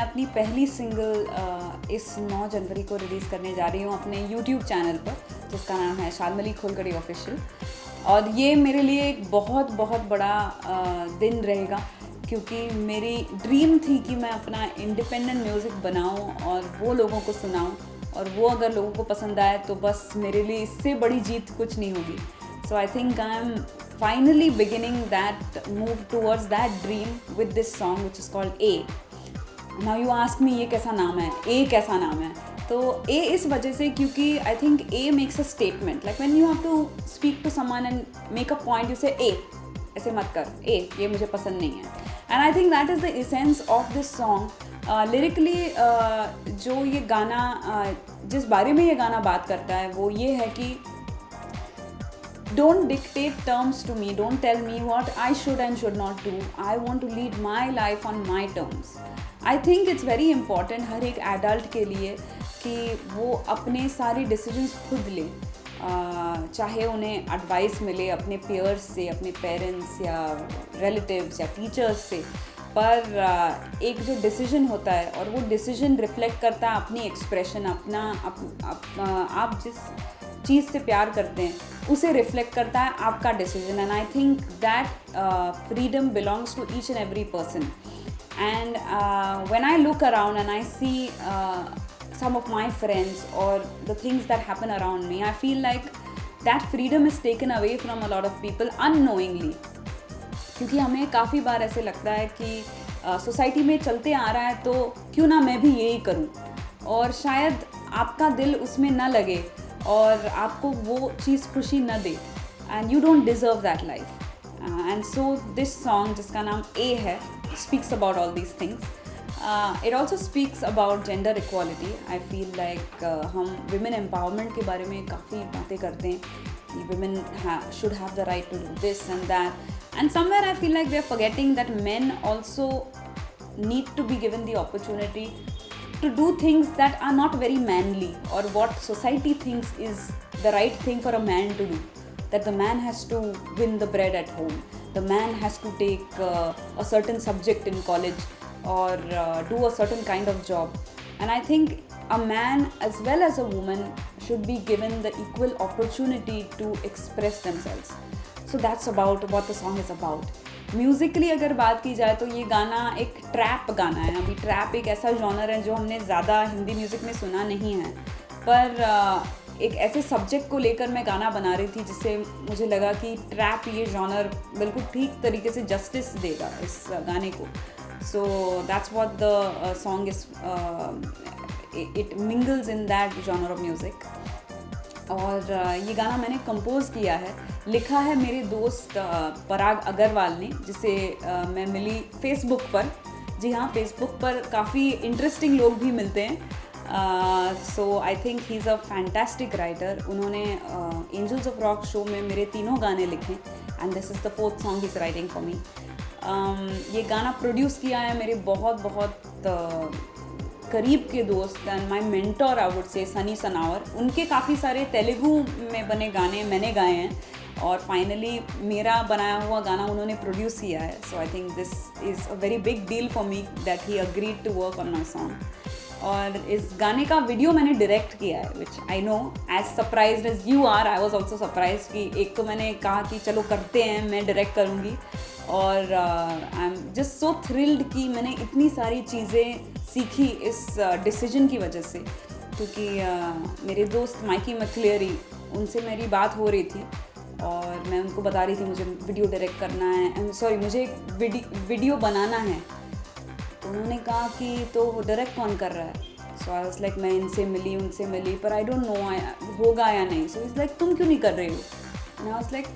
अपनी पहली सिंगल इस 9 जनवरी को रिलीज़ करने जा रही हूँ अपने यूट्यूब चैनल पर, जिसका नाम है शाल्मली खोलकड़ी ऑफिशियल। और ये मेरे लिए एक बहुत बहुत बड़ा दिन रहेगा, क्योंकि मेरी ड्रीम थी कि मैं अपना इंडिपेंडेंट म्यूज़िक बनाऊँ और वो लोगों को सुनाऊँ, और वो अगर लोगों को पसंद आए तो बस मेरे लिए इससे बड़ी जीत कुछ नहीं होगी। So I think I am finally beginning that move towards that dream with this song which is called A. Now you ask me ये कैसा नाम है, A कैसा नाम है? तो A इस वजह से क्योंकि I think A makes a statement, like when you have to speak to someone and make a point, you say A, ऐसे मत कर, A ये मुझे पसंद नहीं है। And I think that is the essence of this song. Lyrically जो ये गाना जिस बारे में ये गाना बात करता है वो ये है कि don't dictate terms to me, don't tell me what I should and should not do. I want to lead my life on my terms. I think it's very important हर एक adult के लिए कि वो अपने सारे decisions खुद ले, चाहे उन्हें advice मिले अपने peers से, अपने parents या relatives या teachers से, पर एक जो decision होता है और वो decision reflect करता है अपनी expression, आप जिस चीज़ से प्यार करते हैं उसे रिफ्लेक्ट करता है आपका decision. And I think that freedom belongs to each and every person. And when I look around and I see some of my friends or the things that happen around me, I feel like that freedom is taken away from a lot of people unknowingly. क्योंकि हमें काफ़ी बार ऐसे लगता है कि society में चलते आ रहा है तो क्यों ना मैं भी यही करूँ, और शायद आपका दिल उसमें ना लगे और आपको वो चीज़ खुशी न दे, and you don't deserve that life. And so this song जिसका नाम ए है speaks about all these things. It also speaks about gender equality. I feel like हम विमेन एम्पावरमेंट के बारे में काफ़ी बातें करते हैं कि women should have the right to do this and that, and somewhere I feel like we are forgetting that men also need to be given the opportunity to do things that are not very manly, or what society thinks is the right thing for a man to do. That the man has to win the bread at home, the man has to take a certain subject in college, or do a certain kind of job. And I think a man as well as a woman should be given the equal opportunity to express themselves. So that's about what the song is about. Musically अगर बात की जाए तो ये गाना एक trap गाना है। अभी ट्रैप एक ऐसा जॉनर है जो हमने ज़्यादा हिंदी म्यूज़िक में सुना नहीं है, पर एक ऐसे सब्जेक्ट को लेकर मैं गाना बना रही थी जिससे मुझे लगा कि ट्रैप ये जॉनर बिल्कुल ठीक तरीके से जस्टिस देगा इस गाने को। So that's what the song is, it mingles in that genre of music. और ये गाना मैंने कंपोज़ किया है, लिखा है मेरे दोस्त पराग अग्रवाल ने, जिसे मैं मिली फेसबुक पर। जी हाँ, फेसबुक पर काफ़ी इंटरेस्टिंग लोग भी मिलते हैं। So I think he is a fantastic writer. उन्होंने एंजल्स ऑफ रॉक शो में मेरे 3 गाने लिखे, and this is the 4th song he is writing for me. ये गाना प्रोड्यूस किया है मेरे बहुत बहुत करीब के दोस्त and my mentor I would say Sunny Sanawar. उनके काफ़ी सारे तेलुगु में बने गाने मैंने गाए हैं, और फाइनली मेरा बनाया हुआ गाना उन्होंने प्रोड्यूस किया है। So I think this is a very big deal for me that he agreed to work on my song. और इस गाने का वीडियो मैंने डायरेक्ट किया है, which I know as surprised as you are, I was also surprise कि एक तो मैंने कहा कि चलो करते हैं, मैं डायरेक्ट करूँगी, और I am just so thrilled कि मैंने इतनी सारी चीज़ें सीखी इस डिसीजन की वजह से। क्योंकि मेरे दोस्त माइकी मैकक्लेरी, उनसे मेरी बात हो रही थी और मैं उनको बता रही थी मुझे वीडियो डायरेक्ट करना है, सॉरी मुझे एक वीडियो बनाना है। तो उन्होंने कहा कि तो डायरेक्ट कौन कर रहा है? सो आई वाज लाइक मैं इनसे मिली उनसे मिली, पर आई डोंट नो होगा या नहीं। सो इज़ लाइक तुम क्यों नहीं कर रहे हो? एंड आई वाज लाइक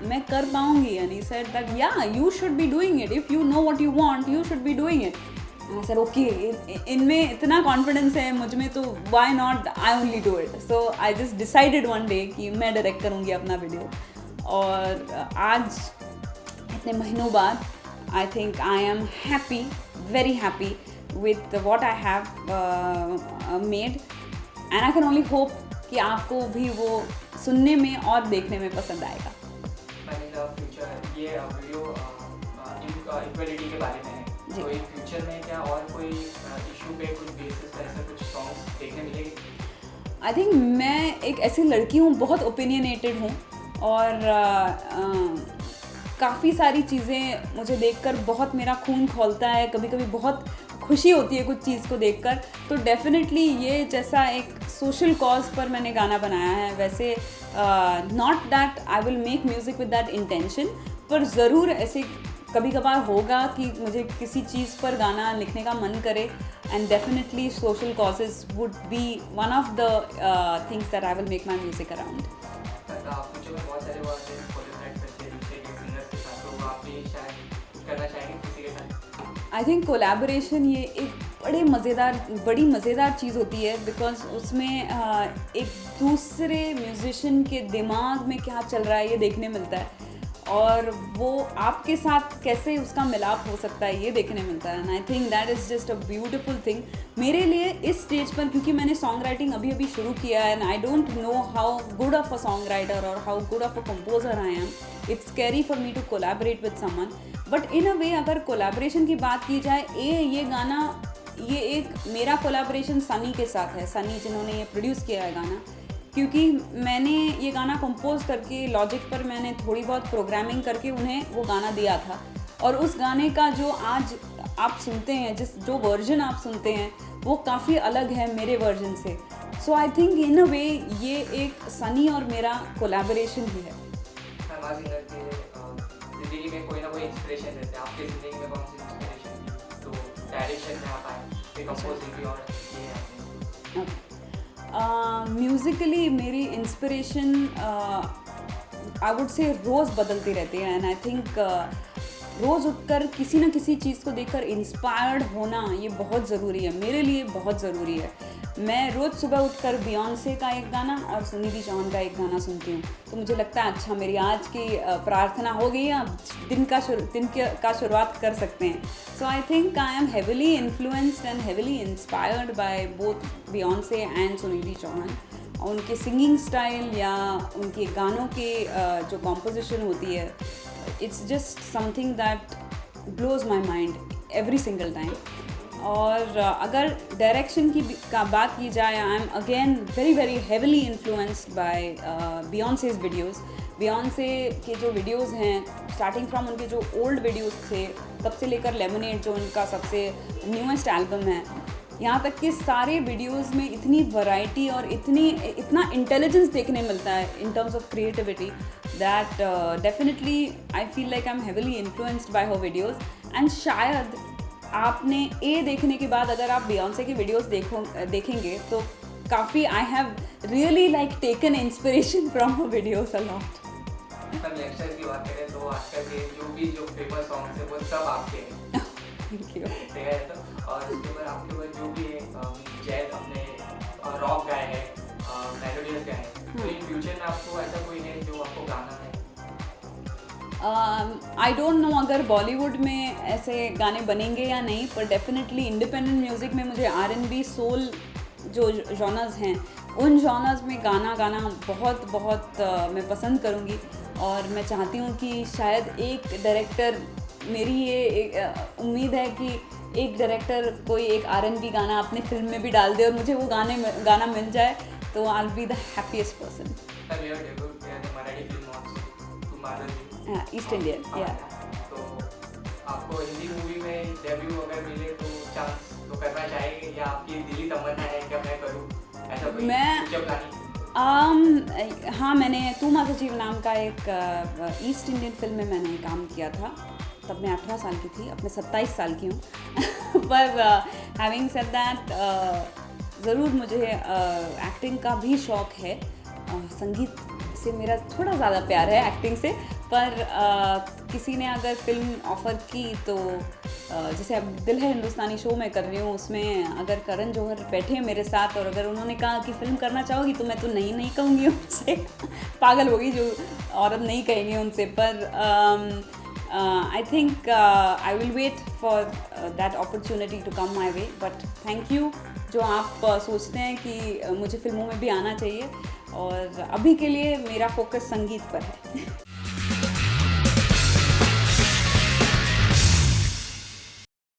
मैं कर पाऊँगी। And he said that yeah you should be doing it, if you know what you want you should be doing it. Sir okay, इनमें इतना कॉन्फिडेंस है मुझ में, तो why not I only do it. So I just decided one day कि मैं direct करूँगी अपना वीडियो। और आज इतने महीनों बाद आई think I am happy, very happy with what I have made, and I can only hope कि आपको भी वो सुनने में और देखने में पसंद आएगा। ये वीडियो इक्वलिटी के बारे में है। तो इन फ्यूचर में क्या और कोई इशू पे कुछ बेसिस पे ऐसा कुछ सॉन्ग्स देखने मिलेंगे? आई थिंक मैं एक ऐसी लड़की हूँ, बहुत ओपिनियनेटेड हूँ, और काफ़ी सारी चीज़ें मुझे देखकर बहुत मेरा खून खौलता है, कभी कभी बहुत खुशी होती है कुछ चीज़ को देखकर। तो डेफिनेटली ये जैसा एक सोशल कॉज पर मैंने गाना बनाया है, वैसे not that I will make music with that intention, पर ज़रूर ऐसे कभी कभार होगा कि मुझे किसी चीज़ पर गाना लिखने का मन करे, and definitely social causes would be one of the things that I will make my music around. Future में बहुत सारे वो कोलैबोरेट करते हैं दूसरे के सिंगर्स के साथ, तो आप भी शायद करना चाहेंगे किसी के साथ? आई थिंक कोलैबोरेशन ये एक बड़ी मज़ेदार चीज़ होती है, बिकॉज उसमें एक दूसरे म्यूज़िशियन के दिमाग में क्या चल रहा है ये देखने मिलता है, और वो आपके साथ कैसे उसका मिलाप हो सकता है ये देखने मिलता है। And I think that is just a beautiful thing मेरे लिए इस स्टेज पर, क्योंकि मैंने सॉन्ग राइटिंग अभी शुरू किया है, and I don't know how good of a song writer और how good of a composer I am. It's scary for me to collaborate with someone, but in a way अगर collaboration की बात की जाए, ये गाना, ये एक मेरा कोलैबोरेशन सनी के साथ है। सनी जिन्होंने ये प्रोड्यूस किया है गाना, क्योंकि मैंने ये गाना कंपोज करके लॉजिक पर मैंने थोड़ी बहुत प्रोग्रामिंग करके उन्हें वो गाना दिया था, और उस गाने का जो आज आप सुनते हैं, जो वर्जन आप सुनते हैं, वो काफ़ी अलग है मेरे वर्जन से। सो आई थिंक इन अ वे ये एक सनी और मेरा कोलैबोरेशन ही है। जिंदगी में कोई ना कोई इंस्पिरेशन रहता है, आपकी जिंदगी में कौन सी इंस्पिरेशन थी तो डायरेक्शन में आप आए, कंपोजिंग की और ये आपने? म्यूज़िकली मेरी इंस्पिरेशन आई वुड से रोज़ बदलती रहती है, एंड आई थिंक रोज़ उठकर किसी न किसी चीज़ को देखकर इंस्पायर्ड होना ये बहुत ज़रूरी है, मेरे लिए बहुत ज़रूरी है। मैं रोज़ सुबह उठकर बियॉन्से का एक गाना और सुनिधि चौहान का एक गाना सुनती हूँ, तो मुझे लगता है अच्छा मेरी आज की प्रार्थना हो गई, अब दिन का शुरुआत कर सकते हैं। So I think I am heavily influenced and heavily inspired by both Beyonce and Sunidhi Chauhan. उनके सिंगिंग स्टाइल या उनके गानों के जो कॉम्पोजिशन होती है, it's just something that blows my mind every single time. और अगर डायरेक्शन का बात की जाए, I am again very heavily influenced by Beyonce's videos. Beyonce के जो वीडियोज़ हैं, स्टार्टिंग फ्रॉम उनके जो ओल्ड वीडियोज़ थे तब से लेकर लेमोनेड जो उनका सबसे न्यूएस्ट एल्बम है, यहाँ तक कि सारे वीडियोज़ में इतनी वैरायटी और इतना इंटेलिजेंस देखने मिलता है in terms of creativity, that definitely I feel like I am heavily influenced bye her videos. And शायद आपने ए देखने के बाद अगर आप बियॉन्से की वीडियोस देखेंगे तो काफ़ी I have really like taken inspiration from her videos a lot. Youngster की बात करें तो आजकल के जो फेमस सॉन्ग्स हैं वो सब आपके हैं। Thank you. है तो, और उसके ऊपर आपके ऊपर जो भी जैज अपने रॉक गाए हैं, मेलोडियस गाए हैं, तो इन फ्यूचर में आपको ऐसा कोई है जो आपको गाना है? आई डोंट नो अगर बॉलीवुड में ऐसे गाने बनेंगे या नहीं, पर डेफिनेटली इंडिपेंडेंट म्यूज़िक में मुझे R&B सोल जो जॉनर्स हैं, उन जॉनर्स में गाना बहुत मैं पसंद करूँगी। और मैं चाहती हूँ कि शायद एक डायरेक्टर, मेरी ये उम्मीद है कि एक डायरेक्टर कोई एक R&B गाना अपनी फिल्म में भी डाल दे और मुझे वो गाना मिल जाए, तो I will be the happiest person. East Indian, या। तो आपको हिंदी मूवी में डेब्यू अगर मिले तो चांस तो करना चाहेंगे, या आपकी दिली तमन्ना है कि मैं करूं ऐसा कोई फ्यूचर प्लानिंग? हाँ, मैंने तू माझा जीव नाम का एक ईस्ट इंडियन फिल्म में मैंने काम किया था, तब मैं 18 साल की थी, अब मैं 27 साल की हूँ। पर हैविंग सेड दैट, ज़रूर मुझे एक्टिंग का भी शौक़ है। संगीत से मेरा थोड़ा ज़्यादा प्यार है एक्टिंग से, पर किसी ने अगर फिल्म ऑफ़र की तो जैसे अब दिल है हिंदुस्तानी शो मैं कर रही हूँ, उसमें अगर करण जौहर बैठे हैं मेरे साथ और अगर उन्होंने कहा कि फ़िल्म करना चाहोगी, तो मैं तो नहीं कहूँगी उनसे। पागल होगी जो औरत नहीं कहेंगी उनसे। पर I think I will wait for that opportunity to come my way. But thank you जो आप सोचते हैं कि मुझे फिल्मों में भी आना चाहिए, और अभी के लिए मेरा फोकस संगीत पर है।